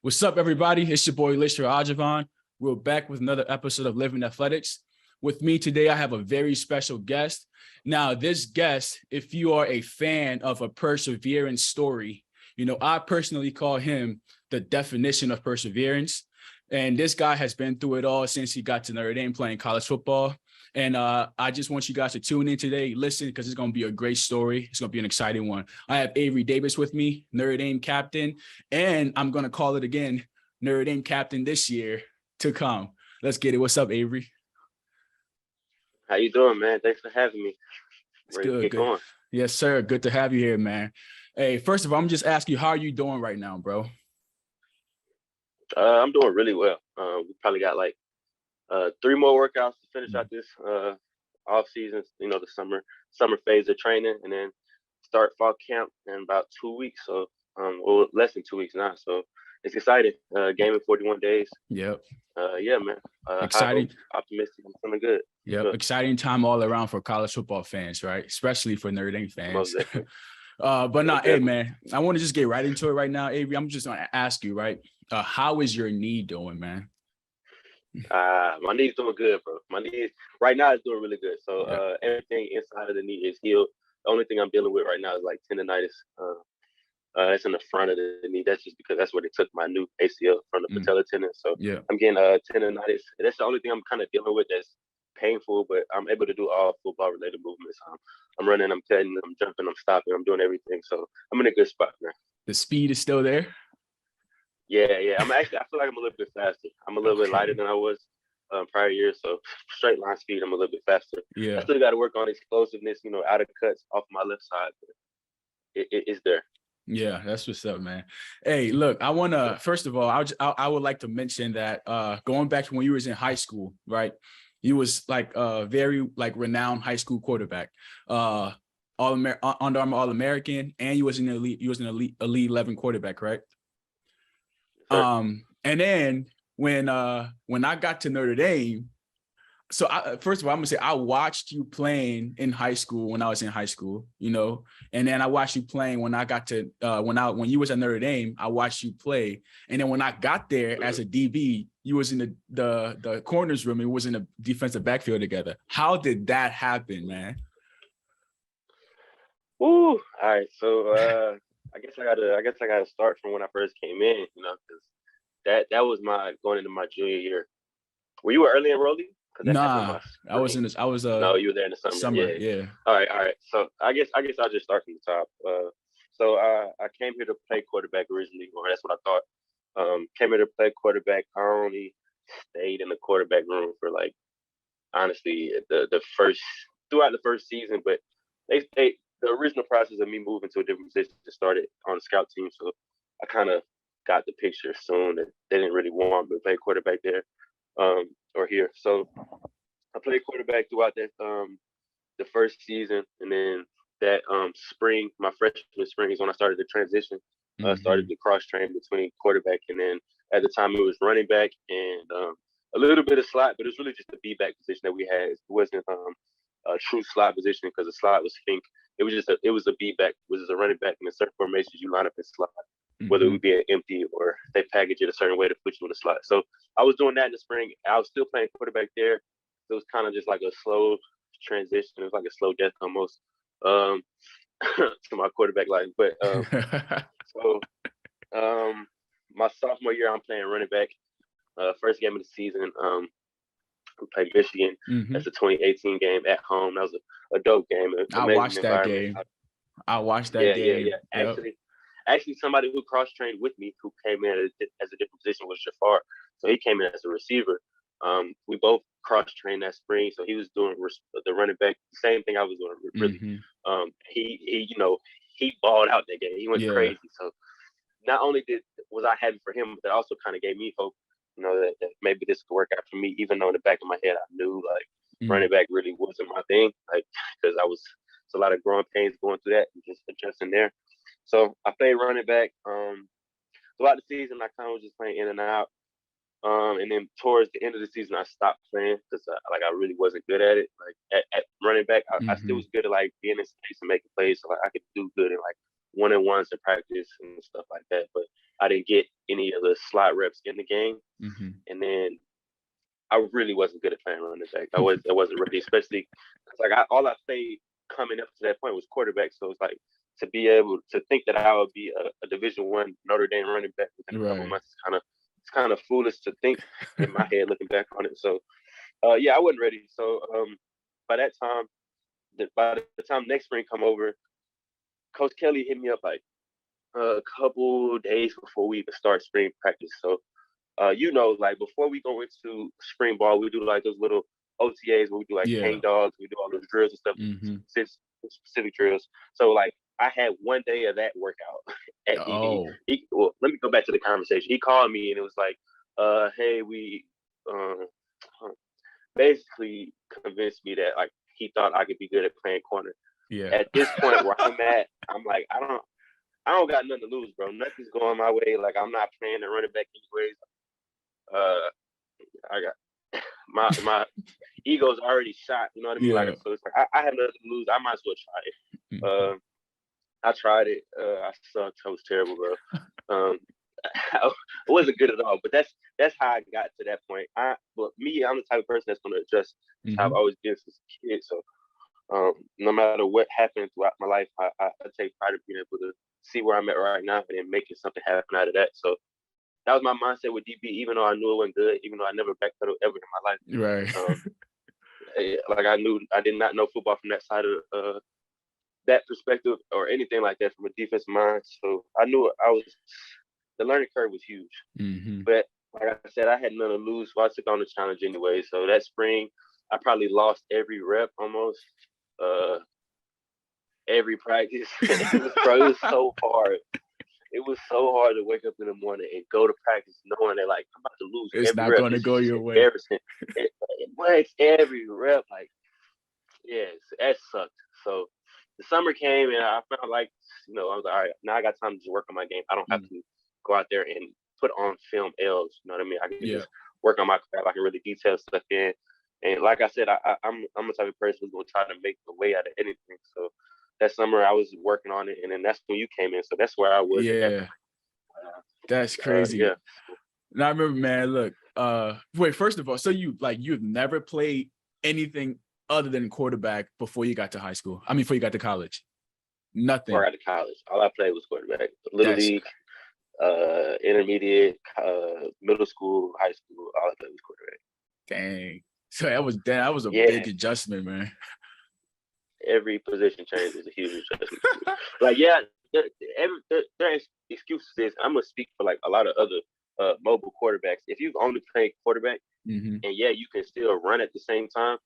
What's up, everybody? It's your boy, Lisher Ajavon. We're back with another episode of Livin Athletics. With me today, I have a very special guest. Now, this guest, if you are a fan of a perseverance story, I personally call him the definition of perseverance. And this guy has been through it all since he got to Notre Dame playing college football. And I just want you guys to tune in today, listen, because it's going to be a great story. It's going to be an exciting one. I have Avery Davis with me, Notre Dame captain, and I'm going to call it again, Notre Dame captain this year to come. Let's get it. What's up, Avery? How you doing, man? Thanks for having me. It's good. Going. Yes, sir. Good to have you here, man. Hey, first of all, I'm just asking you, how are you doing right now, bro? I'm doing really well. We probably got like 3 more workouts to finish out this off season, the summer phase of training, and then start fall camp in about 2 weeks. So less than 2 weeks now. So it's exciting. Game in 41 days. Yep. Yeah, man. Exciting. Optimistic. I'm feeling good. Yep. Good. Exciting time all around for college football fans, right? Especially for Notre Dame fans. Hey, man, I want to just get right into it right now, Avery. I'm just going to ask you, right? How is your knee doing, man? My knee's doing good, bro. My knee right now is doing really good. So everything inside of the knee is healed. The only thing I'm dealing with right now is like tendonitis. It's in the front of the knee. That's just because that's where they took my new ACL from the patella tendon. So I'm getting tendonitis. That's the only thing I'm kind of dealing with that's painful, but I'm able to do all football related movements. I'm running, I'm cutting, I'm jumping, I'm stopping, I'm doing everything. So I'm in a good spot, man. The speed is still there? Yeah. I feel like I'm a little bit faster. I'm a little bit lighter than I was prior years. So straight line speed, I'm a little bit faster. Yeah. I still got to work on explosiveness, out of cuts off my left side, but it's there. Yeah, that's what's up, man. Hey, look, I want to, first of all, I would like to mention that going back to when you was in high school, right? You was like a very renowned high school quarterback, Under Armour All-American, and you was an elite 11 quarterback, correct? Sure. And then when I got to Notre Dame, so first of all, I'm gonna say I watched you playing in high school when I was in high school, and then I watched you playing when I got to when you was at Notre Dame. I watched you play, and then when I got there as a DB, you was in the corners room. It was in the defensive backfield together. How did that happen, man? Ooh, all right. So I guess I gotta start from when I first came in, because that was my going into my junior year. Were you an early enrollee? Nah, I was no, you were there in the summer. Yeah. All right. So I guess I'll just start from the top. So I came here to play quarterback originally, or that's what I thought. Came here to play quarterback. I only stayed in the quarterback room for honestly throughout the first season, but the original process of me moving to a different position started on the scout team. So I kind of got the picture soon that they didn't really want me to play quarterback there. Or here. So I played quarterback throughout that the first season, and then that spring, my freshman spring is when I started the transition. Started to cross train between quarterback, and then at the time it was running back and a little bit of slot, but it was really just the B back position that we had. It wasn't a true slot position because the slot was fink. It was a B back, which is a running back in a certain formations you line up in slot. Whether it would be an empty or they package it a certain way to put you in the slot. So I was doing that in the spring. I was still playing quarterback there. So it was kind of just like a slow transition. It was like a slow death almost to my quarterback life. But my sophomore year, I'm playing running back. First game of the season, we played Michigan. That's the 2018 game at home. That was a dope game. I watched that game. Yeah. Actually, somebody who cross-trained with me who came in as a different position was Jafar. So he came in as a receiver. We both cross-trained that spring. So he was doing the running back, same thing I was doing, really. He balled out that game. He went crazy. So not only was I happy for him, but it also kind of gave me hope, that maybe this could work out for me, even though in the back of my head I knew, running back really wasn't my thing, because it's a lot of growing pains going through that and just adjusting there. So I played running back. Throughout the season, I kind of was just playing in and out. And then towards the end of the season, I stopped playing because I really wasn't good at it. At running back, I still was good at being in space and making plays. So I could do good in 1-on-1s in practice and stuff like that. But I didn't get any of the slot reps in the game, Mm-hmm. and then I really wasn't good at playing running back. I wasn't ready, especially because all I played coming up to that point was quarterback. So it's like to be able to think that I would be a Division I Notre Dame running back within a couple months it's kind of foolish to think in my head looking back on it. So yeah, I wasn't ready. So by that time, by the time next spring come over, Coach Kelly hit me up like a couple days before we even start spring practice. So like before we go into spring ball, we do like those little OTAs where we do like hang dogs, we do all those drills and stuff, Mm-hmm. specific drills. So like I had one day of that workout. Well, let me go back to the conversation. He called me and it was like, hey, we basically convinced me that like he thought I could be good at playing corner. Yeah. At this point where I'm at, I'm like, I don't got nothing to lose, bro. Nothing's going my way. Like I'm not playing the running back anyways. I got my ego's already shot. You know what I mean? Yeah. Like so, it's like I have nothing to lose. I might as well try it. Mm-hmm. I tried it. I sucked. I was terrible, bro. I wasn't good at all. But that's how I got to that point. But me, I'm the type of person that's going to adjust. That's how I've always been since a kid. So no matter what happened throughout my life, I take pride in being able to see where I'm at right now and then making something happen out of that. So that was my mindset with DB, even though I knew it wasn't good, even though I never backpedaled ever in my life. Right. Like I did not know football from that side of that perspective or anything like that from a defensive mind. So I knew the learning curve was huge. Mm-hmm. But like I said, I had nothing to lose, so I took on the challenge anyway. So that spring, I probably lost every rep almost, every practice. It was so hard. It was so hard to wake up in the morning and go to practice knowing that like I'm about to lose It's every not rep. going to go your way. Embarrassing. It breaks every rep. Like, yes, that sucked. So the summer came and I felt like, I was like, all right, now I got time to just work on my game. I don't have to go out there and put on film L's. You know what I mean? I can just work on my craft. I can really detail stuff in. And like I said, I'm the type of person who's going to try to make the way out of anything. So that summer I was working on it, and then that's when you came in. So that's where I was. Yeah, that's crazy. Yeah. Now I remember, man. Look, wait. First of all, so you've never played anything other than quarterback before you got to high school? I mean, before you got to college, nothing. Before I got to college, all I played was quarterback. Little league, intermediate, middle school, high school, all I played was quarterback. Dang. So that was a big adjustment, man. Every position change is a huge adjustment. Like, yeah, their excuses is I'm gonna speak for like a lot of other mobile quarterbacks. If you've only played quarterback, and you can still run at the same time,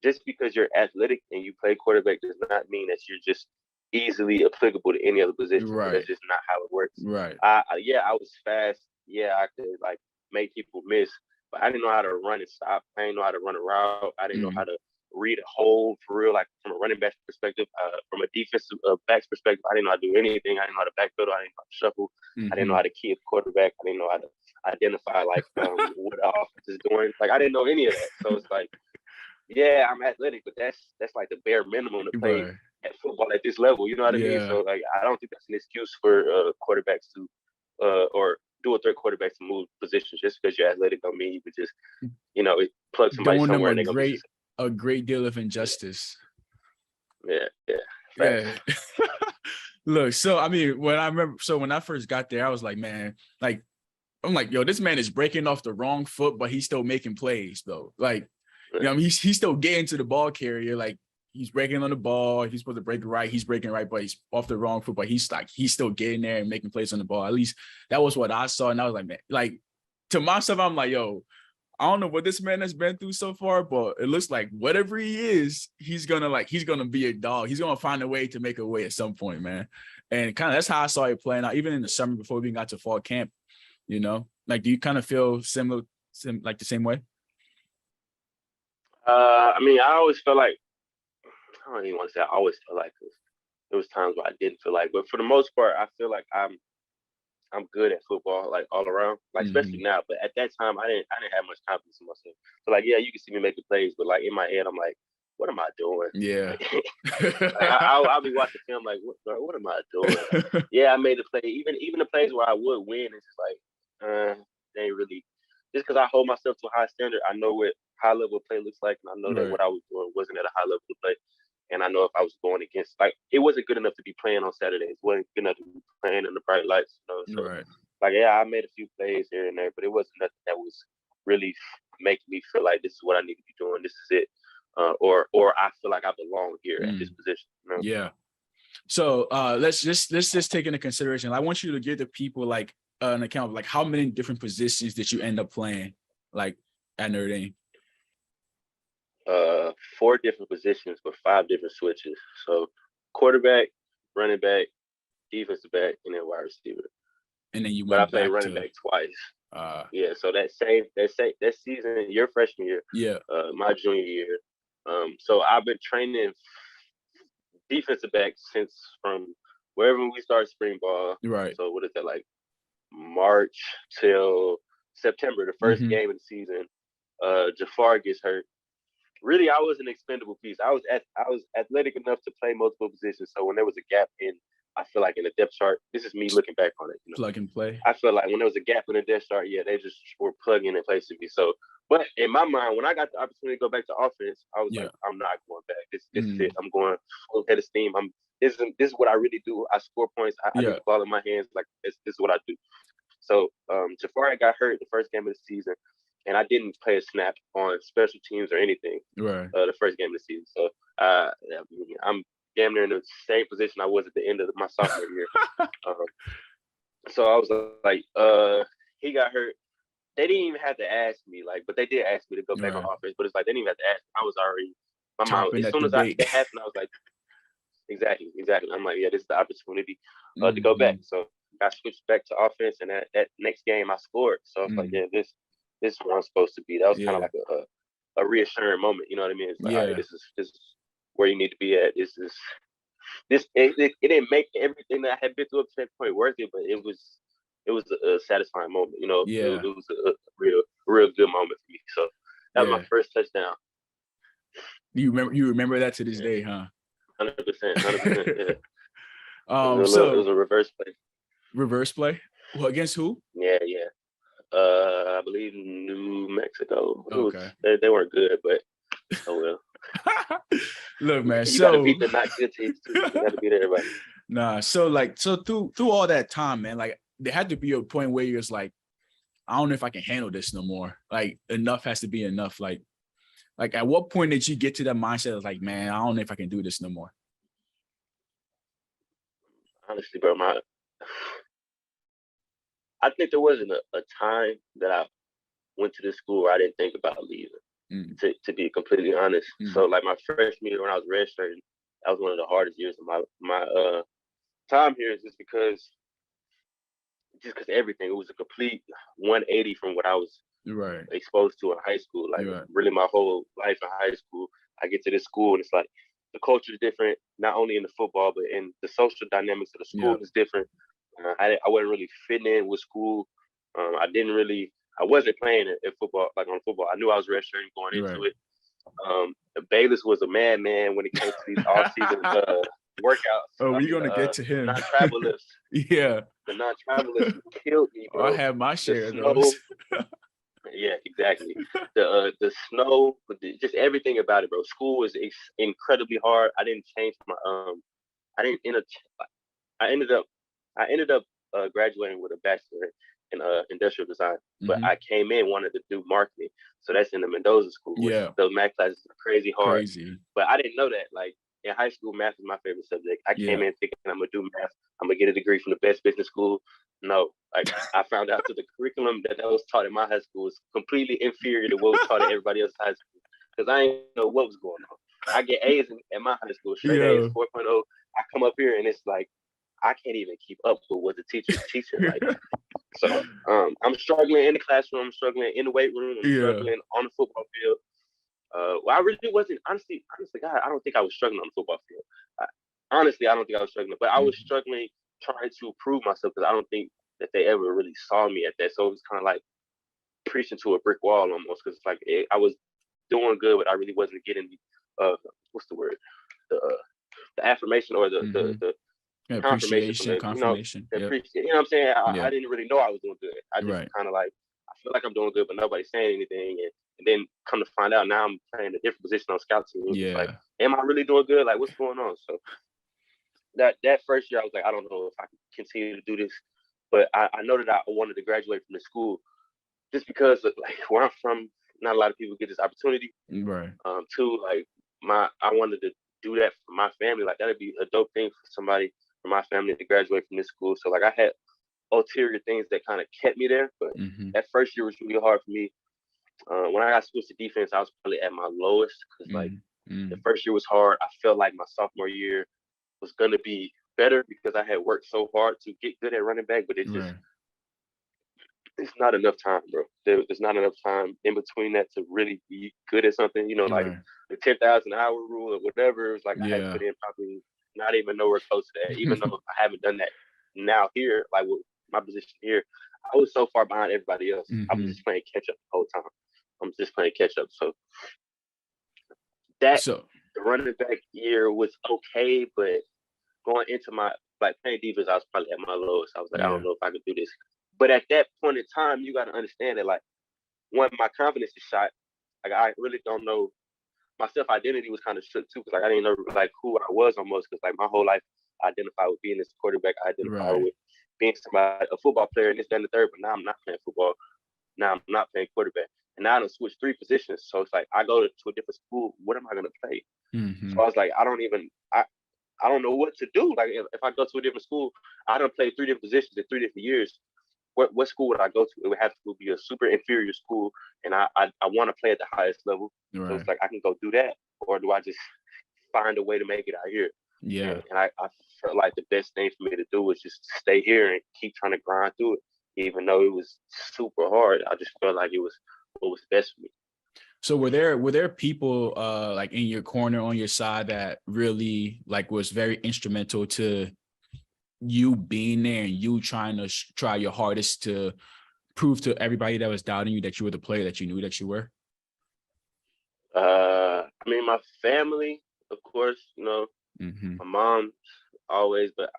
just because you're athletic and you play quarterback does not mean that you're just easily applicable to any other position. Right. That's just not how it works. Right. I was fast. Yeah, I could like make people miss, but I didn't know how to run and stop. I didn't know how to run a route. I didn't know how to read a hole for real, like from a running back perspective, from a defensive back's perspective. I didn't know how to do anything. I didn't know how to backpedal. I didn't know how to shuffle. I didn't know how to key a quarterback. I didn't know how to identify like what the offense is doing. Like I didn't know any of that. So it's like, yeah, I'm athletic, but that's like the bare minimum to play at football at this level. You know what I mean? So like, I don't think that's an excuse for quarterbacks to or dual threat quarterbacks to move positions. Just because you're athletic don't mean you could just, it plug somebody doing somewhere. Them a great deal of injustice. Yeah. Look, so I mean, when I first got there, I was like, man, like I'm like, yo, this man is breaking off the wrong foot, but he's still making plays though. Like, I mean, he's still getting to the ball carrier. Like he's breaking on the ball. He's supposed to break it right. He's breaking right, but he's off the wrong foot. But he's still getting there and making plays on the ball. At least that was what I saw. And I was like, man, like to myself, I'm like, yo, I don't know what this man has been through so far, but it looks like whatever he is, he's gonna be a dog. He's gonna find a way to make a way at some point, man. And kind of that's how I saw it playing out, even in the summer before we got to fall camp. Like, do you kind of feel similar, like the same way? I mean, I always felt like, I don't even want to say I always felt like, because there was times where I didn't feel like, but for the most part, I feel like I'm good at football, like all around, like especially now. But at that time, I didn't have much confidence in myself. So like, yeah, you can see me making plays, but like in my head, I'm like, what am I doing? Yeah. Like I'll be watching film like, what am I doing? Yeah, I made the play. Even the plays where I would win, it's just like, they ain't really. Just because I hold myself to a high standard, I know what high level play looks like, and I know that Right. what I was doing wasn't at a high level of play. And I know if I was going against, like, it wasn't good enough to be playing on Saturdays. It wasn't good enough to be playing in the bright lights, So, Right. like, yeah, I made a few plays here and there, but it wasn't nothing that was really making me feel like this is what I need to be doing. This is it. Or I feel like I belong here at this position. Yeah. So let's just take into consideration. I want you to give the people like an account of like how many different positions did you end up playing like at Notre Dame? 4 different positions, but 5 different switches. So quarterback, running back, defensive back, and then wide receiver. And then you But I went played back running to back twice. Yeah, so that season, your freshman year, yeah. my junior year. So I've been training defensive back since from wherever we started spring ball. Right. So what is that, like March till September, the first game of the season. Jafar gets hurt. Really, I was an expendable piece. I was athletic enough to play multiple positions. So when there was a gap I feel like in the depth chart, this is me looking back on it. Plug and play. I feel like when there was a gap in the depth chart, yeah, they just were plugging in place to me. So, but in my mind, when I got the opportunity to go back to offense, I was like, I'm not going back. This is it. I'm going full head of steam. This is what I really do. I score points. I get the ball in my hands. Like this is what I do. So Jafari got hurt the first game of the season, and I didn't play a snap on special teams or anything. Right. The first game of the season. So I'm damn near in the same position I was at the end of my sophomore year. So I was like, he got hurt. They didn't even have to ask me, like, but they did ask me to go back on offense. But it's like they didn't even have to ask me. I was already my mind. As soon as it happened, I was like, exactly. I'm like, yeah, this is the opportunity to go back. So I switched back to offense, and that next game I scored. So I was like, yeah, this is where I'm supposed to be. That was kind of like a reassuring moment. You know what I mean? It's like, all right, this is where you need to be at. It didn't make everything that I had been through up to that point worth it, but it was a satisfying moment. You know, it was a real good moment for me. So that was my first touchdown. You remember that to this day, huh? 100%. Yeah. So it was a reverse play. Reverse play? Well, against who? Yeah. I believe New Mexico. Okay. They weren't good, but oh well. Look, man. You gotta beat the not good teams too. You gotta beat everybody. Nah. So through all that time, man, like there had to be a point where you're just like, I don't know if I can handle this no more. Like enough has to be enough. Like at what point did you get to that mindset of like, man, I don't know if I can do this no more? Honestly, bro, I think there wasn't a time that I went to this school where I didn't think about leaving. To be completely honest. So like my freshman year when I was redshirting, that was one of the hardest years of my time here, is just because everything, it was a complete 180 from what I was exposed to in high school. Like really my whole life in high school, I get to this school and it's like the culture is different, not only in the football, but in the social dynamics of the school is different. I wasn't really fitting in with school. I wasn't playing at football, like on football. I knew I was redshirting going into it. Bayless was a madman when it came to these off-season workouts. Oh, we're going to get to him. Non-travel lifts. Yeah. The non-travel lifts killed me, bro. I have my share of those. Yeah, exactly. The snow, just everything about it, bro. School was incredibly hard. I didn't change my I ended up graduating with a bachelor in industrial design, but I came in wanted to do marketing. So that's in the Mendoza school. Those math classes are crazy hard. But I didn't know that. Like in high school, math was my favorite subject. I came in thinking I'm gonna do math. I'm gonna get a degree from the best business school. No, like I found out that the curriculum that was taught in my high school was completely inferior to what was taught at everybody else's high school. Because I didn't know what was going on. I get A's at my high school, straight A's, 4.0. I come up here and it's like I can't even keep up with what the teacher's teaching. Like, so I'm struggling in the classroom, I'm struggling in the weight room, I'm struggling on the football field. Well, I really wasn't, honestly, God, I don't think I was struggling on the football field. I don't think I was struggling, but I was struggling trying to prove myself because I don't think that they ever really saw me at that. So it was kind of like preaching to a brick wall almost, because it's like I was doing good, but I really wasn't getting what's the word? The affirmation or the confirmation from the, confirmation. the appreciation. You know what I'm saying? Yeah. I didn't really know I was doing good. I just kind of like, I feel like I'm doing good, but nobody's saying anything. And then come to find out, now I'm playing a different position on scout team. Yeah. Like, am I really doing good? Like, what's going on? So that first year, I was like, I don't know if I can continue to do this. But I know that I wanted to graduate from the school just because of, like, where I'm from, not a lot of people get this opportunity. Right. Too, like, I wanted to do that for my family. Like, that'd be a dope thing for somebody from my family to graduate from this school. So, like, I had ulterior things that kind of kept me there. But that first year was really hard for me. When I got switched to defense, I was probably at my lowest because, like, the first year was hard. I felt like my sophomore year was going to be better because I had worked so hard to get good at running back, but it just it's not enough time, bro. There's not enough time in between that to really be good at something. You know, like the 10,000 hour rule or whatever. It was like I had put in probably not even nowhere close to that. Even though I haven't done that now here, like with my position here, I was so far behind everybody else. I was just playing catch up the whole time. I'm just playing catch up. So the running back year was okay, but going into my playing defense, I was probably at my lowest. I was like, I don't know if I could do this. But at that point in time, you got to understand that, like, when my confidence is shot, like, I really don't know. My self-identity was kind of shook too, because, like, I didn't know, like, who I was almost, because, like, my whole life I identified with being this quarterback. I identified with being somebody, a football player, and this, that, and the third. But now I'm not playing football. Now I'm not playing quarterback. And now I done switched 3 positions. So it's like, I go to a different school. What am I going to play? So I was like, I don't know what to do. Like, if I go to a different school, I done played 3 different positions in 3 different years. What school would I go to? It would have to be a super inferior school, and I want to play at the highest level. So it's like, I can go do that, or do I just find a way to make it out here? Yeah. And I felt like the best thing for me to do was just stay here and keep trying to grind through it, even though it was super hard. I just felt like it was what was best for me. So were there people like in your corner, on your side, that really, like, was very instrumental to you being there and you trying to try your hardest to prove to everybody that was doubting you that you were the player that you knew that you were? I mean, my family, of course, you know, my mom always, but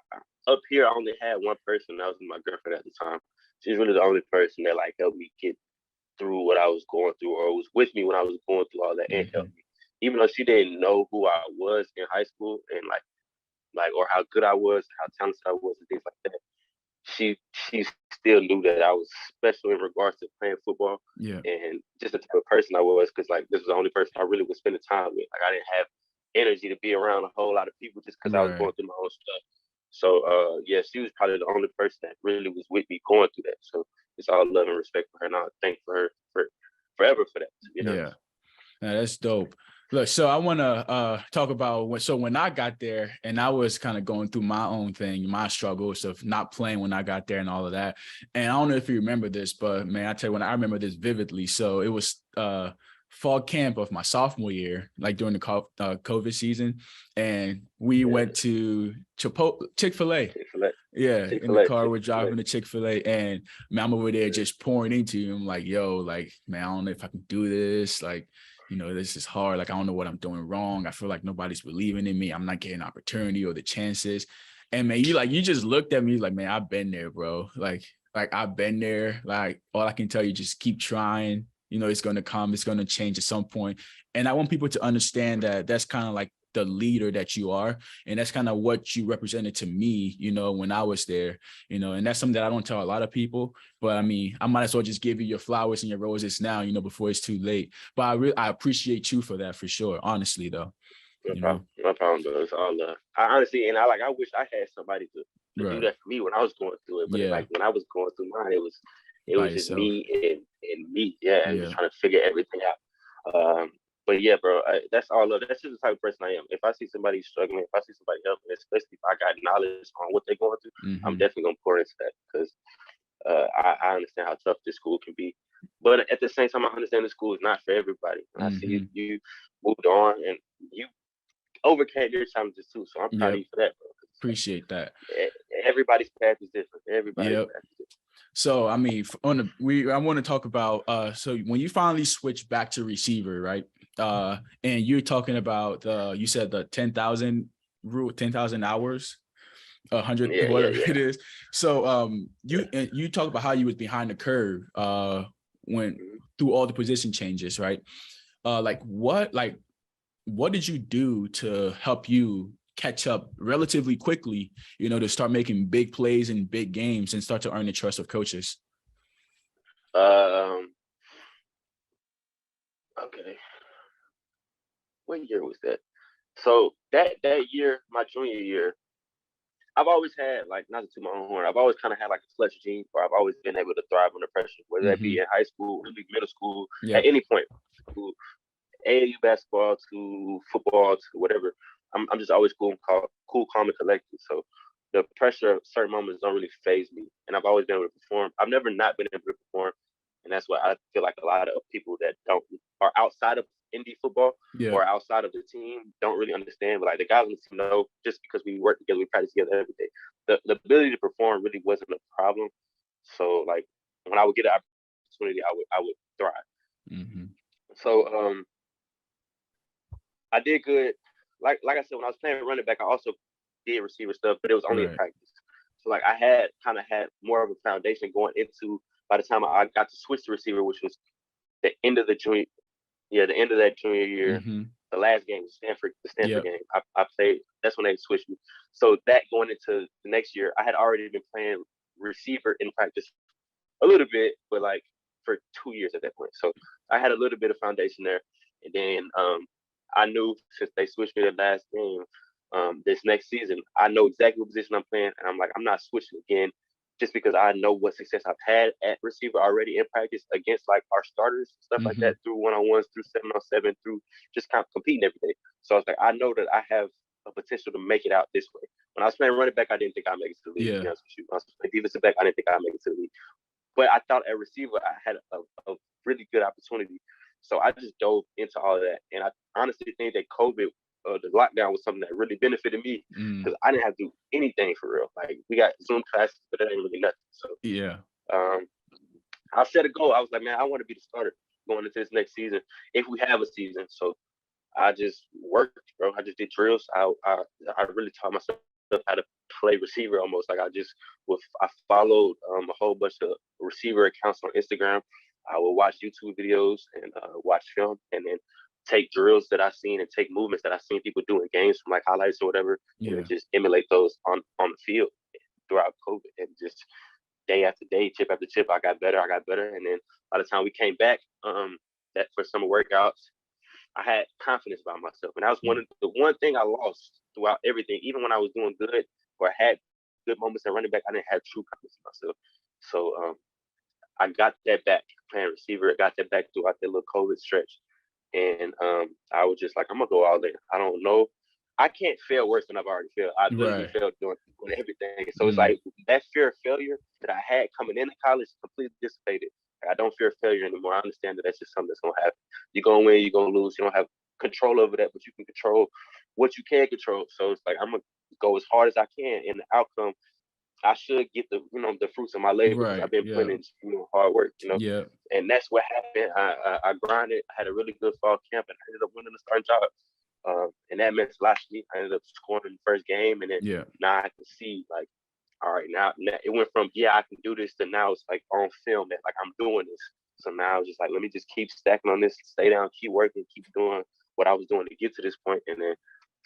up here I only had one person. That was my girlfriend at the time. She's really the only person that, like, helped me get through what I was going through, or was with me when I was going through all that, and helped me. Even though she didn't know who I was in high school and like or how good I was, how talented I was, and things like that, she still knew that I was special in regards to playing football. And just the type of person I was, because, like, this was the only person I really was spending time with. Like, I didn't have energy to be around a whole lot of people just because I was going through my own stuff. So yeah, she was probably the only person that really was with me going through that. So it's all love and respect for her, and I thank her for forever for that. You know? Yeah, that's dope. Look, so I want to talk about when I got there and I was kind of going through my own thing, my struggles of not playing when I got there and all of that. And I don't know if you remember this, but man, I tell you, I remember this vividly. So it was fall camp of my sophomore year, like during the COVID season, and we went to Chick-fil-A. Yeah, in the car, we're driving to Chick-fil-A, and man, I'm over there just pouring into you. I'm like, yo, like, man, I don't know if I can do this. Like, you know, this is hard. Like, I don't know what I'm doing wrong. I feel like nobody's believing in me. I'm not getting opportunity or the chances. And man, you just looked at me like, man, I've been there, bro. Like I've been there. Like, all I can tell you, just keep trying. You know, it's going to come. It's going to change at some point. And I want people to understand that that's kind of like the leader that you are. And that's kind of what you represented to me, you know, when I was there, you know, and that's something that I don't tell a lot of people. But I mean, I might as well just give you your flowers and your roses now, you know, before it's too late. But I appreciate you for that, for sure. Honestly, though. No problem, bro. It's all love. I honestly, and I wish I had somebody to do that for me when I was going through it. But like, when I was going through mine, it was just me and me. And just trying to figure everything out. But yeah, bro, that's all love. That's just the type of person I am. If I see somebody struggling, if I see somebody helping, especially if I got knowledge on what they're going through, I'm definitely gonna pour into that, because I understand how tough this school can be. But at the same time, I understand the school is not for everybody. And I see you moved on and you overcame your challenges too. So I'm proud of you for that, bro. Appreciate that. Everybody's path is different. Everybody's path is different. So, I mean, I want to talk about, so when you finally switched back to receiver, right? And you're talking about you said the 10,000 rule, 10,000 hours, 100, whatever it is. So you talk about how you was behind the curve when through all the position changes, right? What did you do to help you catch up relatively quickly, to start making big plays in big games and start to earn the trust of coaches? Okay. What year was that? So that year, my junior year, I've always had, like, not to toot my own horn, I've always kind of had like a clutch gene where I've always been able to thrive under pressure, whether that be in high school, middle school, at any point, AAU basketball to football to whatever. I'm just always cool, calm, and collected. So the pressure of certain moments don't really phase me, and I've always been able to perform. I've never not been able to perform, and that's why I feel like a lot of people that are outside of indie football or outside of the team don't really understand. But like the guys on the team know, just because we work together, we practice together every day. The ability to perform really wasn't a problem. So like when I would get an opportunity, I would thrive. So I did good. Like I said, when I was playing running back, I also did receiver stuff, but it was only in practice. So like I had more of a foundation going into by the time I got to switch to receiver, which was the end of the end of that junior year. The last game was the Stanford game. I played. That's when they switched me. So that going into the next year, I had already been playing receiver in practice a little bit, but like for 2 years at that point. So I had a little bit of foundation there, and then I knew since they switched me the last game, this next season, I know exactly what position I'm playing, and I'm like, I'm not switching again, just because I know what success I've had at receiver already in practice against like our starters, stuff like that, through 1-on-1s, through 7-on-7, through just kind of competing every day. So I was like, I know that I have a potential to make it out this way. When I was playing running back, I didn't think I'd make it to the league. When I was playing defensive back, I didn't think I'd make it to the league. But I thought at receiver, I had a really good opportunity. So I just dove into all of that. And I honestly think that COVID, the lockdown, was something that really benefited me because I didn't have to do anything for real. Like we got Zoom classes, but that ain't really nothing. So I set a goal. I was like, man, I want to be the starter going into this next season if we have a season. So I just worked, bro. I just did drills. I really taught myself how to play receiver almost. Like I followed a whole bunch of receiver accounts on Instagram. I would watch YouTube videos and watch film, and then take drills that I've seen and take movements that I've seen people do in games from like highlights or whatever, and just emulate those on the field throughout COVID. And just day after day, chip after chip, I got better. And then by the time we came back, that for summer workouts, I had confidence about myself. And that was the one thing I lost throughout everything. Even when I was doing good or had good moments at running back, I didn't have true confidence in myself. So I got that back playing receiver. I got that back throughout that little COVID stretch. And I was just like, I'm going to go all in. I don't know. I can't fail worse than I've already failed. I literally failed doing everything. So it's like that fear of failure that I had coming into college completely dissipated. I don't fear failure anymore. I understand that that's just something that's going to happen. You're going to win, you're going to lose. You don't have control over that, but you can control what you can control. So it's like, I'm going to go as hard as I can. And the outcome, I should get the fruits of my labor because I've been putting in hard work, and that's what happened. I grinded. I had a really good fall camp, and I ended up winning the starting job. And that meant a lot to me. I ended up scoring in the first game, and then now I can see like, all right, now it went from I can do this to now it's like on film that like I'm doing this. So now it's just like, let me just keep stacking on this, stay down, keep working, keep doing what I was doing to get to this point, and then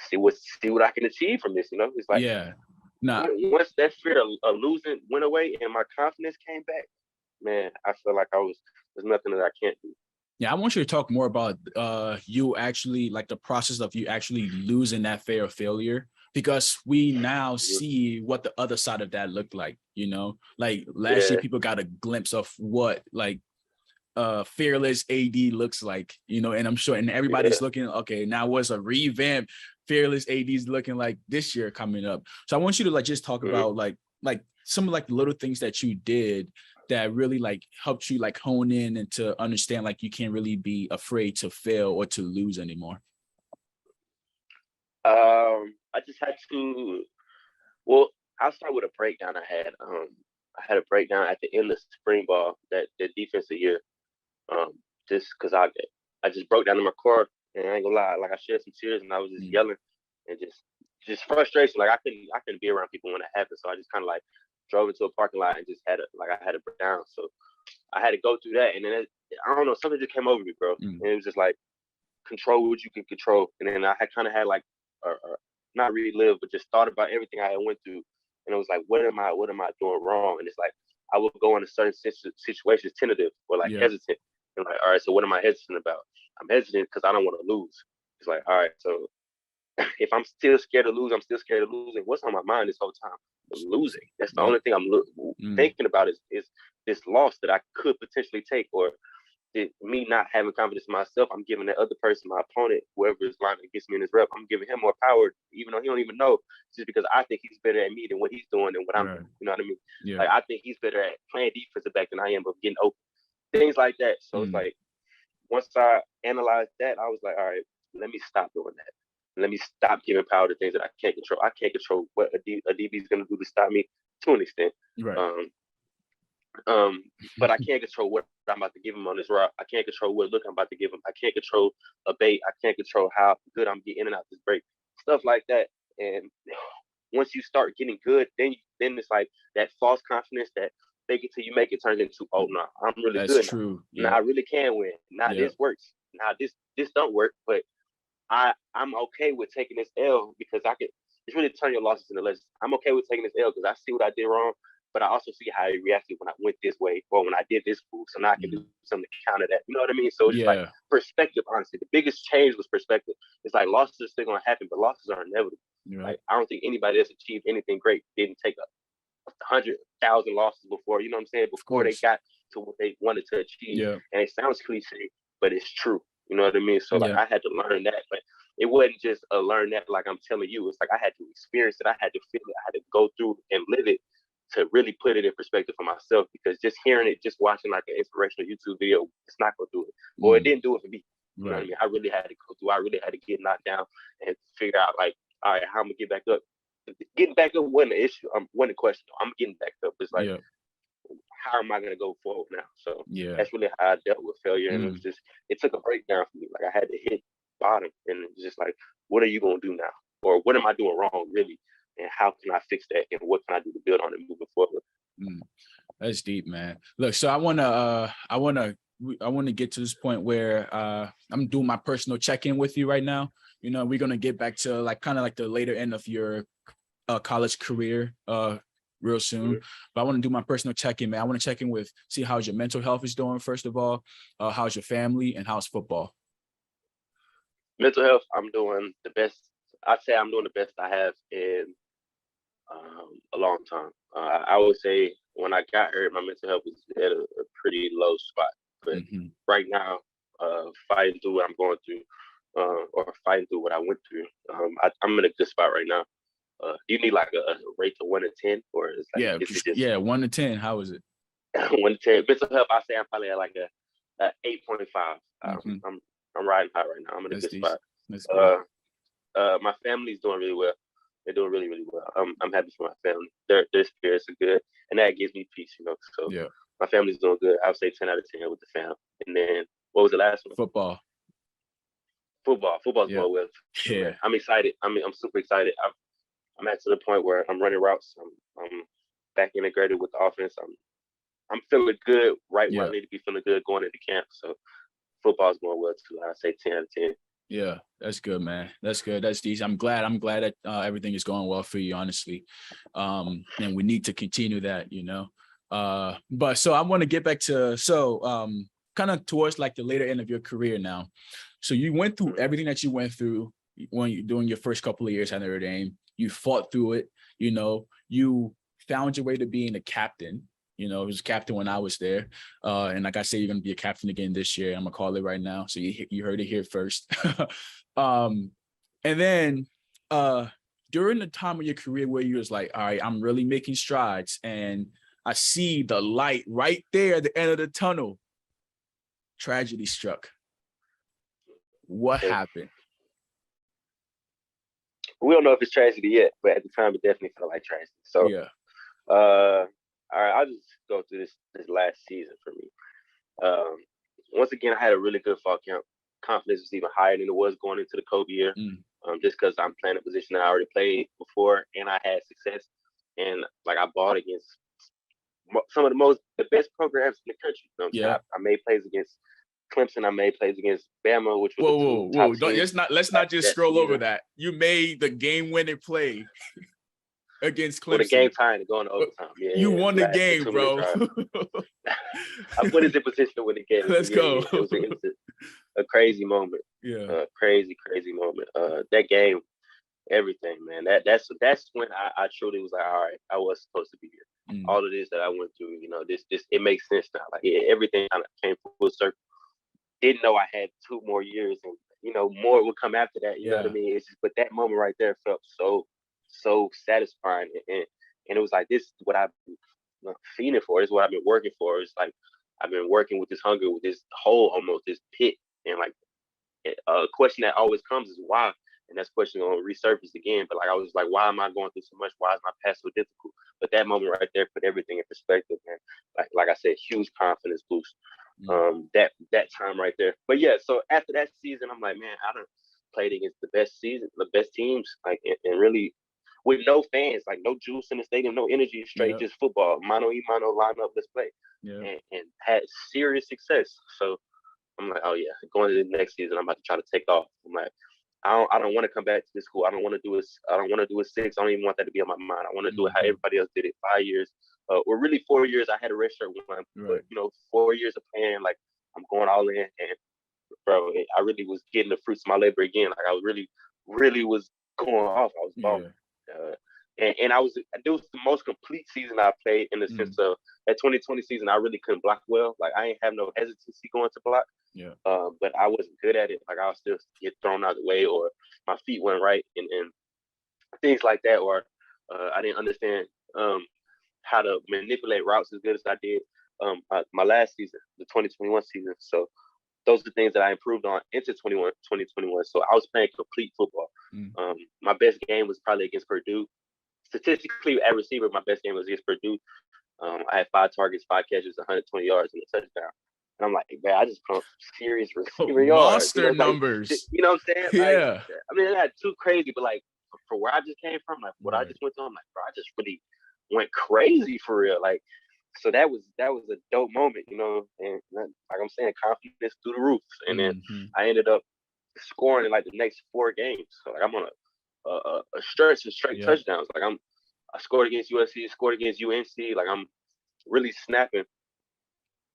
see what I can achieve from this. It's like once that fear of losing went away and my confidence came back, man, I feel like there's nothing that I can't do. Yeah, I want you to talk more about you actually, like the process of you actually losing that fear of failure, because we now see what the other side of that looked like, like last year people got a glimpse of what like fearless AD looks like, and I'm sure, and everybody's looking, okay, now what's a revamp fearless AD's looking like this year coming up. So I want you to like just talk about like some of like the little things that you did that really like helped you like hone in and to understand like you can't really be afraid to fail or to lose anymore. I just had to. Well, I'll start with a breakdown I had. I had a breakdown at the end of spring ball that the defensive year. Just because I just broke down in my car and I ain't gonna lie, like I shed some tears and I was just yelling and just frustration. Like I couldn't be around people when it happened. So I just kind of like drove into a parking lot and just I had to break down. So I had to go through that, and then I don't know, something just came over me, bro. And it was just like, control what you can control. And then I had kind of had like, not relive, but just thought about everything I had went through. And it was like, what am I doing wrong? And it's like, I would go into certain situations tentative or like hesitant. And like, all right, so what am I hesitant about? I'm hesitant because I don't want to lose. It's like, all right, so if I'm still scared to lose, I'm still scared of losing. What's on my mind this whole time? Losing. That's the only thing I'm thinking about is this loss that I could potentially take, or me not having confidence in myself. I'm giving that other person, my opponent, whoever is lining against me in this rep, I'm giving him more power, even though he don't even know, just because I think he's better at me than what he's doing and what I'm doing. You know what I mean? Yeah. Like, I think he's better at playing defensive back than I am of getting open. Things like that. So it's like, once I analyzed that, I was like, all right, let me stop doing that. Let me stop giving power to things that I can't control. I can't control what a DB is going to do to stop me to an extent. Right. But I can't control what I'm about to give him on this route. I can't control what look I'm about to give him. I can't control a bait. I can't control how good I'm getting in and out this break. Stuff like that. And once you start getting good, then it's like that false confidence that fake it till you make it turns into, oh no, I'm really That's good. true. Now I really can win. Now this works. Now this don't work, but I'm okay with taking this L because it's really turn your losses into lessons. I'm okay with taking this L because I see what I did wrong, but I also see how it reacted when I went this way or when I did this move. So now I can do something to counter that. You know what I mean? So it's like perspective, honestly. The biggest change was perspective. It's like losses are still going to happen, but losses are inevitable. Like, I don't think anybody that's achieved anything great didn't take 100,000 losses before, you know what I'm saying? Before they got to what they wanted to achieve. And it sounds cliche, but it's true. You know what I mean? So like I had to learn that, but it wasn't just a learn that like I'm telling you. It's like I had to experience it. I had to feel it. I had to go through and live it to really put it in perspective for myself, because just hearing it, just watching like an inspirational YouTube video, it's not going to do it. Or it didn't do it for me. You know what I mean? I really had to go through. I really had to get knocked down and figure out like, all right, how I'm going to get back up. Getting back up wasn't an issue. Wasn't a question. I'm getting back up. It's like, how am I going to go forward now? So that's really how I dealt with failure. And it took a breakdown for me. Like I had to hit bottom, and it's just like, what are you going to do now? Or what am I doing wrong, really? And how can I fix that? And what can I do to build on it moving forward? That's deep, man. Look, so I want to get to this point where I'm doing my personal check-in with you right now. You know, we're going to get back to like kind of like the later end of your college career real soon. But I want to do my personal check-in, man. I want to check in with, see how's your mental health is doing, first of all. How's your family, and how's football? Mental health, I'm doing the best. I'd say I'm doing the best I have in a long time. I would say when I got hurt, my mental health was at a pretty low spot. But right now, fighting through what I'm going through, or fighting through what I went through, I'm in a good spot right now. Do you need like a rate to 1 to 10, or is like, 1 to 10? How is it? 1 to 10. Mental health, I say I'm probably at like a 8.5. I'm riding high right now. I'm in a good spot. My family's doing really well. They're doing really, really well. I'm happy for my family. Their spirits are good, and that gives me peace, you know. So my family's doing good. I would say 10 out of 10 with the fam. And then what was the last one? Football's going well. Yeah, I'm excited. I'm super excited. I'm at to the point where I'm running routes. I'm back integrated with the offense. I'm feeling good right where I need to be feeling good going into camp. So football's going well too. I say 10 out of 10. Yeah, that's good, man. That's good. That's decent. I'm glad that everything is going well for you, honestly. And we need to continue that, you know. But so I want to get back to kind of towards like the later end of your career now. So you went through everything that you went through when you doing your first couple of years at Notre Dame. You fought through it, you know. You found your way to being a captain. You know, he was captain when I was there. And like I say, you're going to be a captain again this year. I'm going to call it right now. So you heard it here first. And then during the time of your career where you was like, all right, I'm really making strides, and I see the light right there at the end of the tunnel, tragedy struck. What happened? We don't know if it's tragedy yet, but at the time, it definitely felt like tragedy. So, all right, I'll just go through this last season for me. Once again, I had a really good fall camp. confidence was even higher than it was going into the Kobe year. Mm. Just because I'm playing a position that I already played before and I had success. And like I bought against some of the best programs in the country. You know what I'm saying? I made plays against Clemson. I made plays against Bama, which was the two top teams. Let's not just scroll over that. You made the game-winning play against Clemson. With a game tying to go into overtime. Yeah, you won the game, bro. I put us in position to win the game. Let's go. It was a crazy moment. Yeah. Crazy moment. That game, everything, man. That's when I truly was like, all right, I was supposed to be here. All of this that I went through, this it makes sense now. Like everything kind of came full circle. Didn't know I had 2 more years, and more would come after that. You know what I mean? It's just, but that moment right there felt so satisfying, and it was like, this is what I've been feeding for. This is what I've been working for. It's like I've been working with this hunger, with this hole, almost this pit, and like a question that always comes is why. And that's question gonna resurface again. But like I was like, why am I going through so much? Why is my past so difficult? But that moment right there put everything in perspective, man. Like I said, huge confidence boost. That time right there. But yeah, so after that season, I'm like, man, I done played against the best teams, like and really with no fans, like no juice in the stadium, no energy, straight just football, mano y mano, line up, let's play, and had serious success. So I'm like, oh yeah, going to the next season, I'm about to try to take off. I'm like, I don't want to come back to this school. I don't want to do it. I don't want to do it 6. I don't even want that to be on my mind. I want to do it how everybody else did it. 5 years, or really 4 years. I had a red shirt one, but 4 years of playing, like I'm going all in, and bro, I really was getting the fruits of my labor again. Like I was really was going off. I was balling. And it was the most complete season I played in the sense of that 2020 season. I really couldn't block well. Like I ain't have no hesitancy going to block. But I wasn't good at it. Like I was still get thrown out of the way, or my feet weren't right, and things like that. Or I didn't understand how to manipulate routes as good as I did my last season, the 2021 season. So those are the things that I improved on into 2021. So I was playing complete football. My best game was probably against Purdue. Statistically, at receiver, my best game was against Purdue. I had 5 targets, 5 catches, 120 yards, and a touchdown. And I'm like, man, I just pumped serious receiver yards. Monster numbers. You know what I'm saying? Yeah. Like, I mean, not too crazy, but like for where I just came from, like what I just went through, I'm like, bro, I just really went crazy for real. Like, so that was a dope moment, and like I'm saying, confidence through the roof. And then I ended up scoring in like the next 4 games. So like I'm on a stretch of straight touchdowns. Like I scored against USC, scored against UNC. Like I'm really snapping.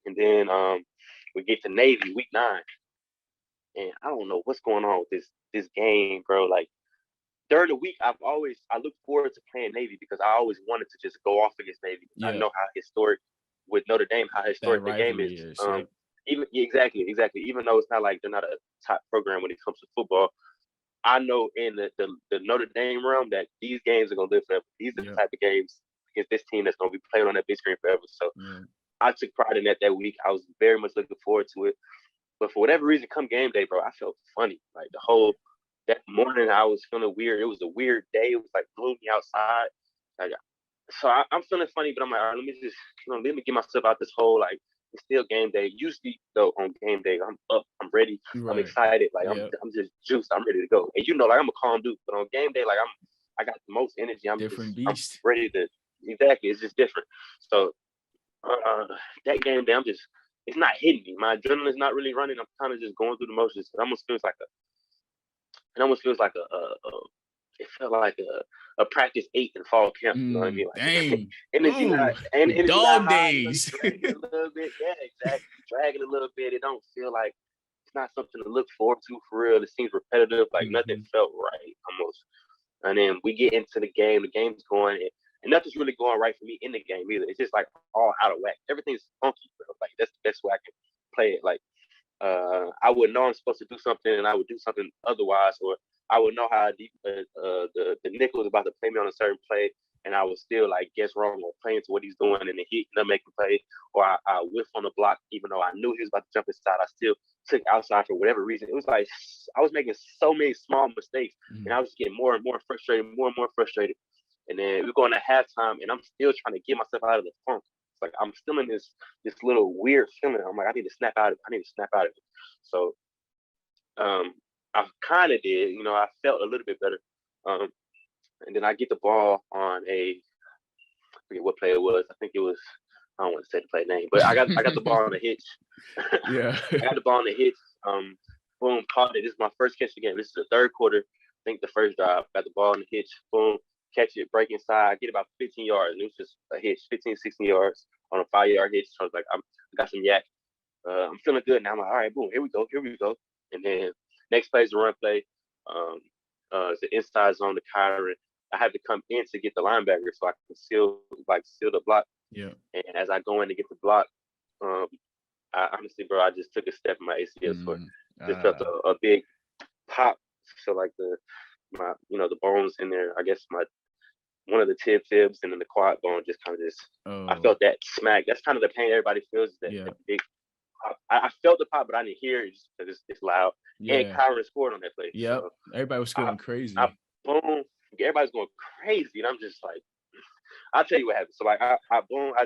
And then we get to Navy week 9, and I don't know what's going on with this game, bro. Like during the week, I look forward to playing Navy because I always wanted to just go off against Navy. I know how historic with Notre Dame, how historic the game is. Exactly. Even though it's not like they're not a top program when it comes to football, I know in the Notre Dame realm that these games are gonna live forever. These are the type of games against this team that's gonna be playing on that big screen forever. So I took pride in that week. I was very much looking forward to it. But for whatever reason, come game day, bro, I felt funny. Like that morning, I was feeling weird. It was a weird day. It was like gloomy outside. Like, so I'm feeling funny, but I'm like, all right, let me just, let me get myself out this hole. Like, it's still game day. Usually, though, on game day, I'm up, I'm ready, I'm excited. Like, I'm just juiced. I'm ready to go. And like I'm a calm dude, but on game day, like I got the most energy. I'm beast. I'm ready to. Exactly, it's just different. So that game day, it's not hitting me. My adrenaline's not really running. I'm kind of just going through the motions. It almost feels like it felt like a practice 8 in fall camp. You know what I mean? Like, dang. energy dog high, days. Dragging a little bit. Yeah, exactly. Dragging a little bit. It don't feel like it's not something to look forward to for real. It seems repetitive. Like nothing felt right almost. And then we get into the game. The game's going, and nothing's really going right for me in the game either. It's just like all out of whack. Everything's funky, bro. Like that's the best way I can play it. Like I would know I'm supposed to do something, and I would do something otherwise, or I would know how the nickel was about to play me on a certain play, and I would still like guess wrong or play into what he's doing, and then he not making play, or I whiff on the block even though I knew he was about to jump inside. I still took outside for whatever reason. It was like I was making so many small mistakes, and I was getting more and more frustrated, And then we're going to halftime, and I'm still trying to get myself out of the funk. It's like I'm still in this little weird feeling. I'm like, I need to snap out of it. So I kind of did. I felt a little bit better. And then I get the ball on I forget what play it was. I think it was, I don't want to say the play name, but I got the ball on the hitch. Yeah. I got the ball on the hitch. Boom, caught it. This is my first catch of the game. This is the third quarter. I think the first drive. Got the ball on the hitch. Boom, catch it, break inside, get about 15 yards. And it was just a hitch, 15, 16 yards on a 5-yard hitch. So I was like, I got some yak. I'm feeling good now. I'm like, all right, boom, here we go. And then next play is the run play. It's the inside zone to Kyron. I had to come in to get the linebacker so I can seal the block. Yeah. And as I go in to get the block, I honestly, bro, I just took a step in my ACL foot. Just felt a big pop. So like the bones in there, I guess one of the fibs and then the quad bone just kind of I felt that smack. That's kind of the pain everybody feels, that big pop. I felt the pop, but I didn't hear it just because it's loud. Yeah. And Kyron scored on that play. Yep. So everybody was going crazy. Boom. Everybody's going crazy. And I'm just like, I'll tell you what happened. So like I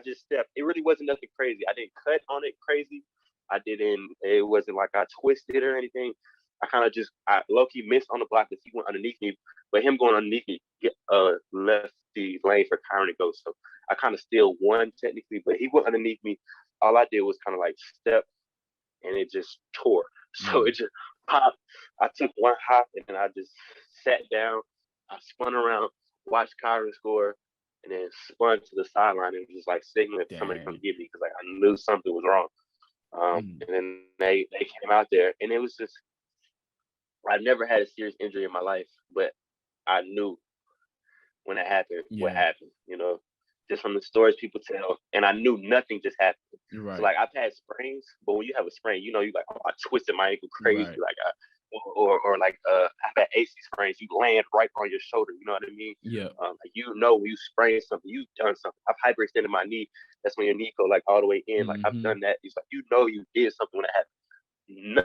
just stepped. It really wasn't nothing crazy. I didn't cut on it crazy. It wasn't like I twisted or anything. I kind of I low-key missed on the block because he went underneath me, but him going underneath me left the lane for Kyron to go. So I kind of still won technically, but he went underneath me. All I did was kind of like step, and it just tore. So it just popped. I took one hop, and then I just sat down. I spun around, watched Kyron score, and then spun to the sideline and was just like signaling for somebody to come get me because like I knew something was wrong. And then they came out there, and it was just, I've never had a serious injury in my life, but I knew when it happened what happened, just from the stories people tell, and I knew nothing just happened. Right. So like I've had sprains, but when you have a sprain, you like, oh, I twisted my ankle crazy, right. Like or like I've had AC sprains, you land right on your shoulder, you know what I mean? Yeah. When you sprain something, you've done something. I've hyperextended my knee. That's when your knee go like all the way in. Like I've done that. It's like you did something when it happened.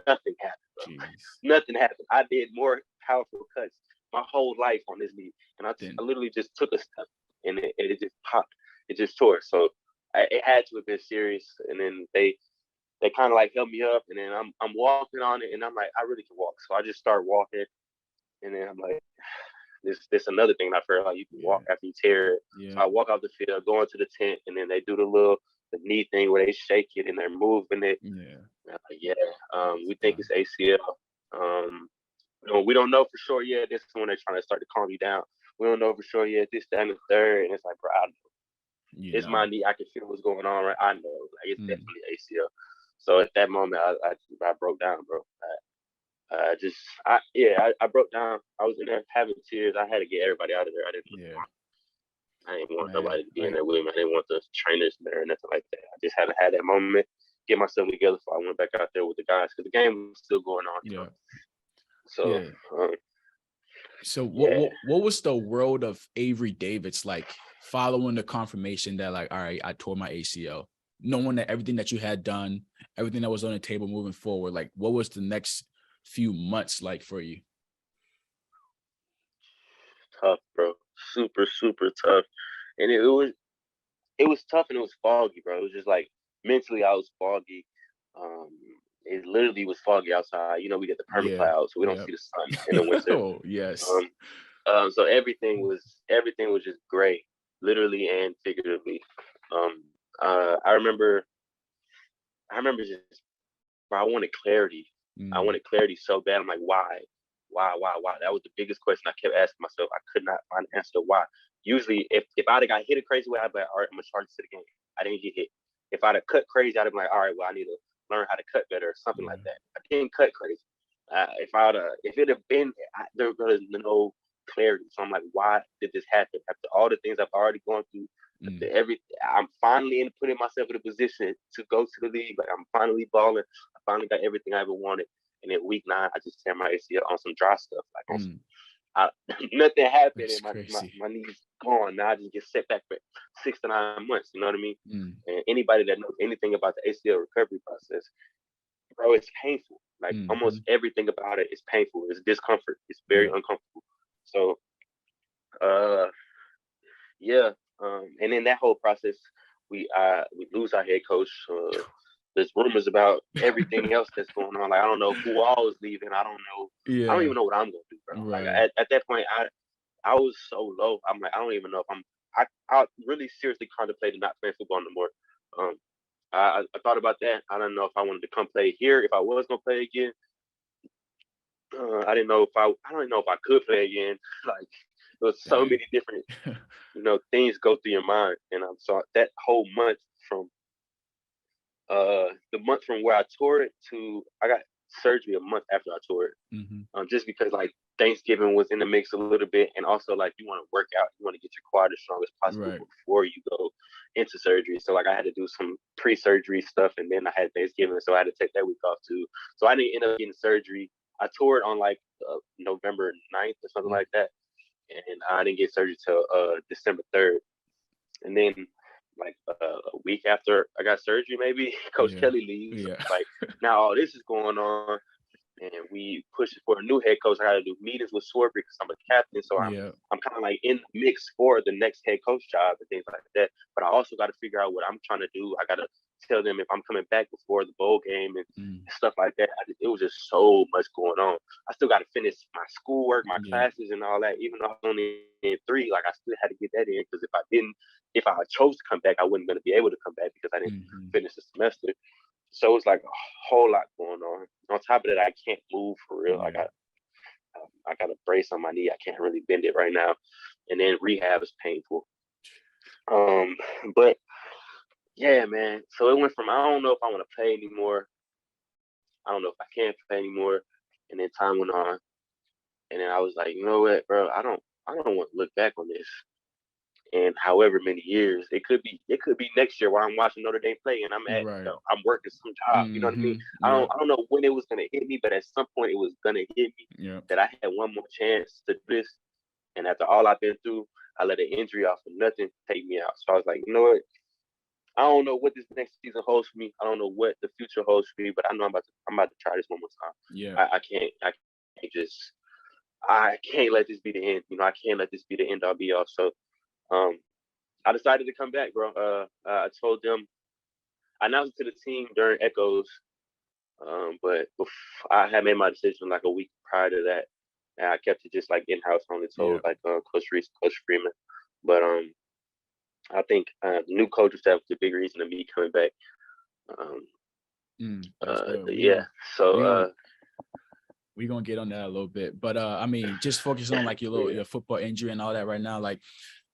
Nothing happened, bro. Nothing happened. I did more powerful cuts my whole life on this knee, and I literally just took a step, and it just popped. It just tore. So it had to have been serious. And then they kind of like held me up, and then I'm walking on it, and I'm like, I really can walk. So I just start walking, and then I'm like, this another thing I've heard, like you can walk after you tear it. So I walk out the field, go into the tent, and then they do the knee thing where they shake it and they're moving it. We think it's ACL. We don't know for sure yet. This is when they're trying to start to calm you down. We don't know for sure yet. This, that, and the third, and it's like, bro, I know. It's my knee. I can feel what's going on, right? I know. Like it's definitely ACL. So at that moment, I broke down, bro. I broke down. I was in there having tears. I had to get everybody out of there. I didn't want nobody to be in there with me. I didn't want the trainers there or nothing like that. I just had to have that moment, get myself together before I went back out there with the guys because the game was still going on. You know? So what was the world of Avery Davis like following the confirmation that like, all right, I tore my ACL, knowing that everything that you had done, everything that was on the table moving forward, like what was the next few months like for you? Tough, bro. Super, super tough. And it was tough and it was foggy, bro. It was just like mentally I was foggy. It literally was foggy outside. We get the perma clouds, so we don't see the sun in the winter. Oh, yes. So everything was just gray, literally and figuratively. I remember just, bro, I wanted clarity. I wanted clarity so bad. I'm like, why? That was the biggest question I kept asking myself. I could not find an answer to why. Usually, if I'd have got hit a crazy way, I'd be like, all right, I'm gonna charge to the game. I didn't get hit. If I'd have cut crazy, I'd have been like, all right, well, I need to learn how to cut better or something like that. I didn't cut crazy. If it had been, there was no clarity. So I'm like, why did this happen? After all the things I've already gone through, I'm finally putting myself in a position to go to the league. Like I'm finally balling. I finally got everything I ever wanted. And in week 9, I just tear my ACL on some dry stuff. Like nothing happened, and my knee's gone. Now I just get set back for 6 to 9 months. You know what I mean? And anybody that knows anything about the ACL recovery process, bro, it's painful. Like almost everything about it is painful. It's discomfort. It's very uncomfortable. So, and in that whole process, we lose our head coach. there's rumors about everything else that's going on. Like, I don't know who all is leaving. I don't know. I don't Yeah. even know what I'm gonna do, bro. Like Right. at that point, I was so low. I'm like, I don't even know if I really seriously contemplated not playing football no more. Um, I thought about that. I don't know if I wanted to come play here, if I was gonna play again. I didn't know if I don't know if I could play again. Like, there was so Dang. many different, things go through your mind. And so that whole month from the month from where I tore it to I got surgery a month after I tore it. Hmm. Just because like Thanksgiving was in the mix a little bit, and also like you want to work out, you want to get your quad as strong as possible Right. before you go into surgery. So like I had to do some pre-surgery stuff, and then I had Thanksgiving, so I had to take that week off too. So I didn't end up getting surgery. I tore it on like November 9th or something like that, and I didn't get surgery till December 3rd. And then like a week after I got surgery, maybe Coach Yeah. Kelly leaves. Yeah. Like now all this is going on, and we pushed for a new head coach. I got to do meetings with Swarber because I'm a captain, so Yeah. I'm kind of like in the mix for the next head coach job and things like that. But I also got to figure out what I'm trying to do. I got to tell them if I'm coming back before the bowl game and Mm. stuff like that. It was just so much going on. I still got to finish my schoolwork, my Yeah. classes, and all that. Even though I was only in 3, like I still had to get that in because if I chose to come back, I wasn't going to be able to come back because I didn't Hmm. finish the semester. So it's like a whole lot going on. On top of that, I can't move for real. Yeah. I got a brace on my knee. I can't really bend it right now, and then rehab is painful. Um, but yeah, man. So it went from I don't know if I want to play anymore. I don't know if I can play anymore. And then time went on, and then I was like, you know what, bro? I don't want to look back on this. And however many years it could be next year while I'm watching Notre Dame play and Right. I'm working some job. You know what I mean? Yeah. I don't know when it was gonna hit me, but at some point it was gonna hit me Yeah. that I had one more chance to do this. And after all I've been through, I let an injury off of nothing take me out. So I was like, you know what? I don't know what this next season holds for me. I don't know what the future holds for me, but I know I'm about to try this one more time. Yeah. I can't let this be the end. I can't let this be the end all be all. So um I decided to come back, bro. I told them, I announced it to the team during Echoes, but I had made my decision like a week prior to that, and I kept it just like in house. Only Yeah. told like Coach Reese, Coach Freeman, but I think the new coaching staff was the big reason of me coming back. That's good. Yeah. So We gonna we gonna get on that a little bit, but I mean, just focus on like yeah. your football injury and all that right now. Like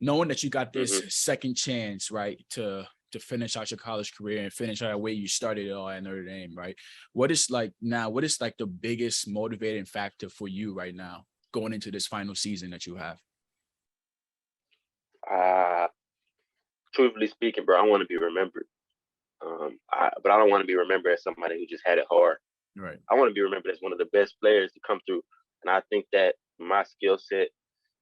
knowing that you got this Hmm. second chance, right, to finish out your college career and finish out the way you started it all at Notre Dame, right? What is like the biggest motivating factor for you right now going into this final season that you have? Uh, Truthfully speaking, bro, I want to be remembered. But I don't want to be remembered as somebody who just had it hard. Right. I want to be remembered as one of the best players to come through. And I think that my skill set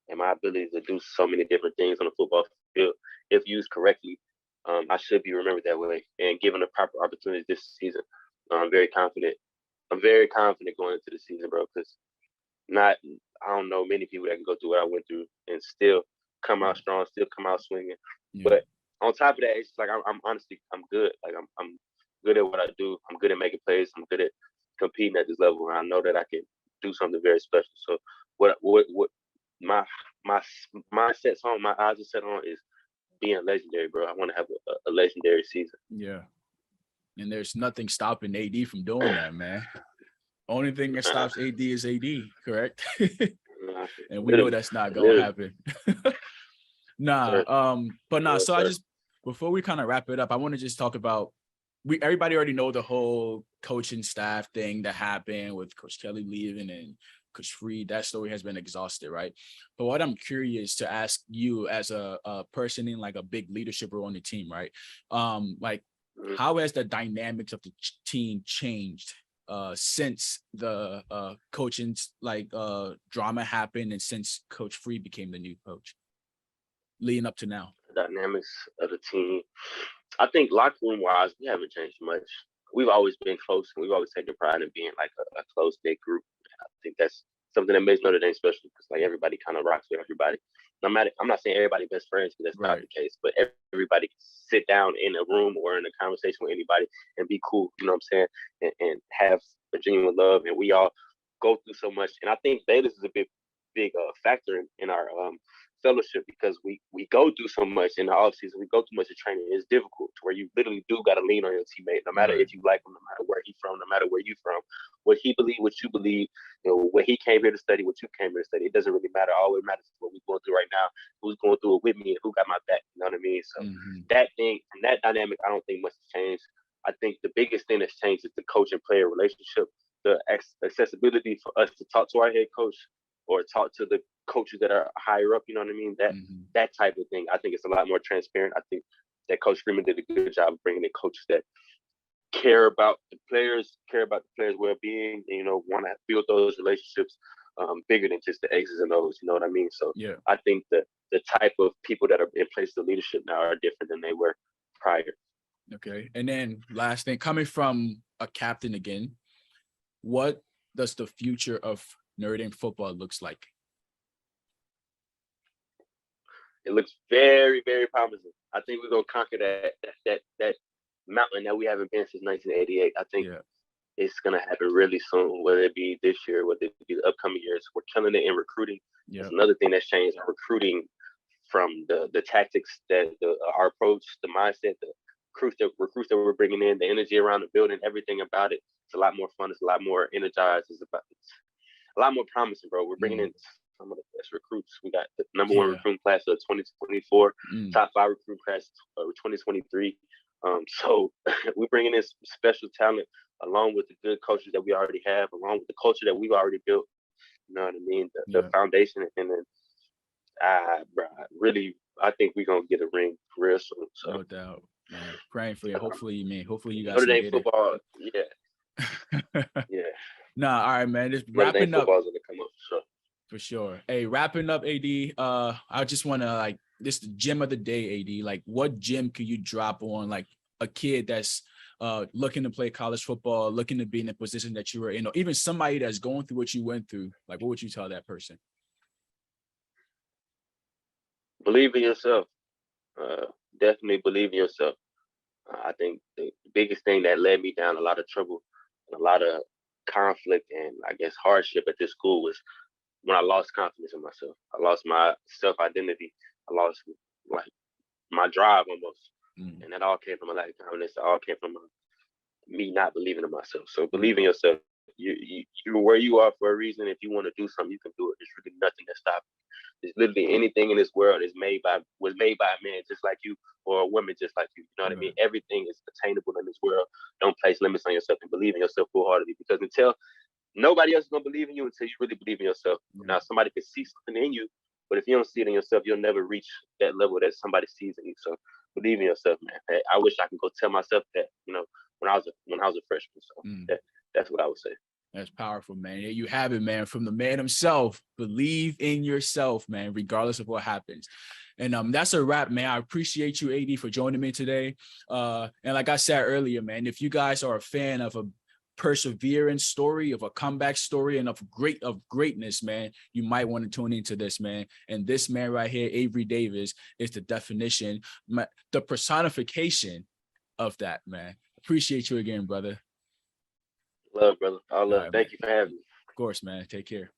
and my ability to do so many different things on the football field, if used correctly, I should be remembered that way. And given the proper opportunities this season, I'm very confident. I'm very confident going into the season, bro, because I don't know many people that can go through what I went through and still come out strong, still come out swinging. Yeah. But on top of that, it's like I'm honestly I'm good. Like I'm good at what I do. I'm good at making plays. I'm good at competing at this level, and I know that I can do something very special. So what my my mindset's on, my eyes are set on is being legendary, bro. I want to have a legendary season. Yeah. And there's nothing stopping AD from doing that, man. Only thing that stops AD is AD, correct? And we know Literally, that's not gonna literally. happen. Yes, So I sir. just before we kind of wrap it up, I want to just talk about everybody already know the whole coaching staff thing that happened with Coach Kelly leaving and Coach Freed. That story has been exhausted, right? But what I'm curious to ask you as a person in like a big leadership role on the team, right? Like Mhm. how has the dynamics of the team changed since the coaching drama happened and since Coach Freed became the new coach leading up to now? The dynamics of the team. I think locker room wise, we haven't changed much. We've always been close, and we've always taken pride in being like a close knit group. I think that's something that makes Notre Dame special because like everybody kind of rocks with everybody. no matter, I'm not saying everybody best friends, because that's not Right. the case, but everybody can sit down in a room or in a conversation with anybody and be cool, you know what I'm saying? And have a genuine love. And we all go through so much. And I think Bayless is a big factor in our fellowship, because we go through so much in the off season. We go through much of training. It's difficult to where you literally do got to lean on your teammate, no matter Right. if you like him, no matter where he's from, no matter where you from, what he believe, what you believe, you know, what he came here to study, what you came here to study. It doesn't really matter. All it matters is what we're going through right now, who's going through it with me, and who got my back. You know what I mean? So that thing, from that dynamic, I don't think much has changed. I think the biggest thing that's changed is the coach and player relationship, the accessibility for us to talk to our head coach or talk to the coaches that are higher up. You know what I mean? That type of thing. I think it's a lot more transparent. I think that Coach Freeman did a good job of bringing in coaches that care about the players' well-being, and, you know, want to build those relationships bigger than just the X's and O's. You know what I mean? So Yeah. I think that the type of people that are in place of leadership now are different than they were prior. Okay. And then last thing, coming from a captain again, what does the future of Notre Dame football looks like? It looks very, very promising. I think we're gonna conquer that mountain that we haven't been since 1988. I think it's gonna happen really soon, whether it be this year, whether it be the upcoming years. We're killing it in recruiting. That's another thing that's changed. Our recruiting, from the tactics, that our approach, the mindset, the recruits that we're bringing in, the energy around the building, everything about it. It's a lot more fun. It's a lot more energized. It's a lot more promising, bro. We're bringing in some of the best recruits. We got the number one recruiting class of 2024, top 5 recruit class of 2023. So we're bringing in special talent along with the good coaches that we already have, along with the culture that we've already built. You know what I mean? The foundation, and then bro, really, I think we're gonna get a ring real soon. So no doubt, man. Praying for you. Hopefully you guys Notre can Dame get football, it. yeah. Nah, all right, man. Just Notre Dame wrapping up. football's gonna come up for sure. For sure. Hey, wrapping up, AD. I just want to this gem of the day, AD. Like, what gem could you drop on like a kid that's looking to play college football, looking to be in the position that you were in, or even somebody that's going through what you went through? Like, what would you tell that person? Believe in yourself. Definitely believe in yourself. I think the biggest thing that led me down a lot of trouble and a lot of conflict and, I guess, hardship at this school was when I lost confidence in myself. I lost my self-identity. I lost like my drive almost. And that all came from a lack of confidence. It all came from me not believing in myself. So believe in yourself. You're where you are for a reason. If you want to do something, you can do it. There's really nothing that stops you. There's literally anything in this world was made by a man just like you, or a woman just like you. You know what I mean? Everything is attainable in this world. Don't place limits on yourself, and believe in yourself wholeheartedly, because until nobody else is gonna believe in you until you really believe in yourself. Now somebody can see something in you, but if you don't see it in yourself, you'll never reach that level that somebody sees in you. So believe in yourself, man. Hey, I wish I could go tell myself that, you know, when I was a freshman. So that's what I would say. That's powerful, man. You have it, man. From the man himself, believe in yourself, man, regardless of what happens. And that's a wrap, man. I appreciate you, AD, for joining me today. And like I said earlier, man, if you guys are a fan of a perseverance story, of a comeback story, and of greatness, man, you might want to tune into this, man. And this man right here, Avery Davis, is the definition, the personification of that, man. Appreciate you again, brother. Love, brother. All love. Right, Thank man. you for having me. Of course, man. Take care.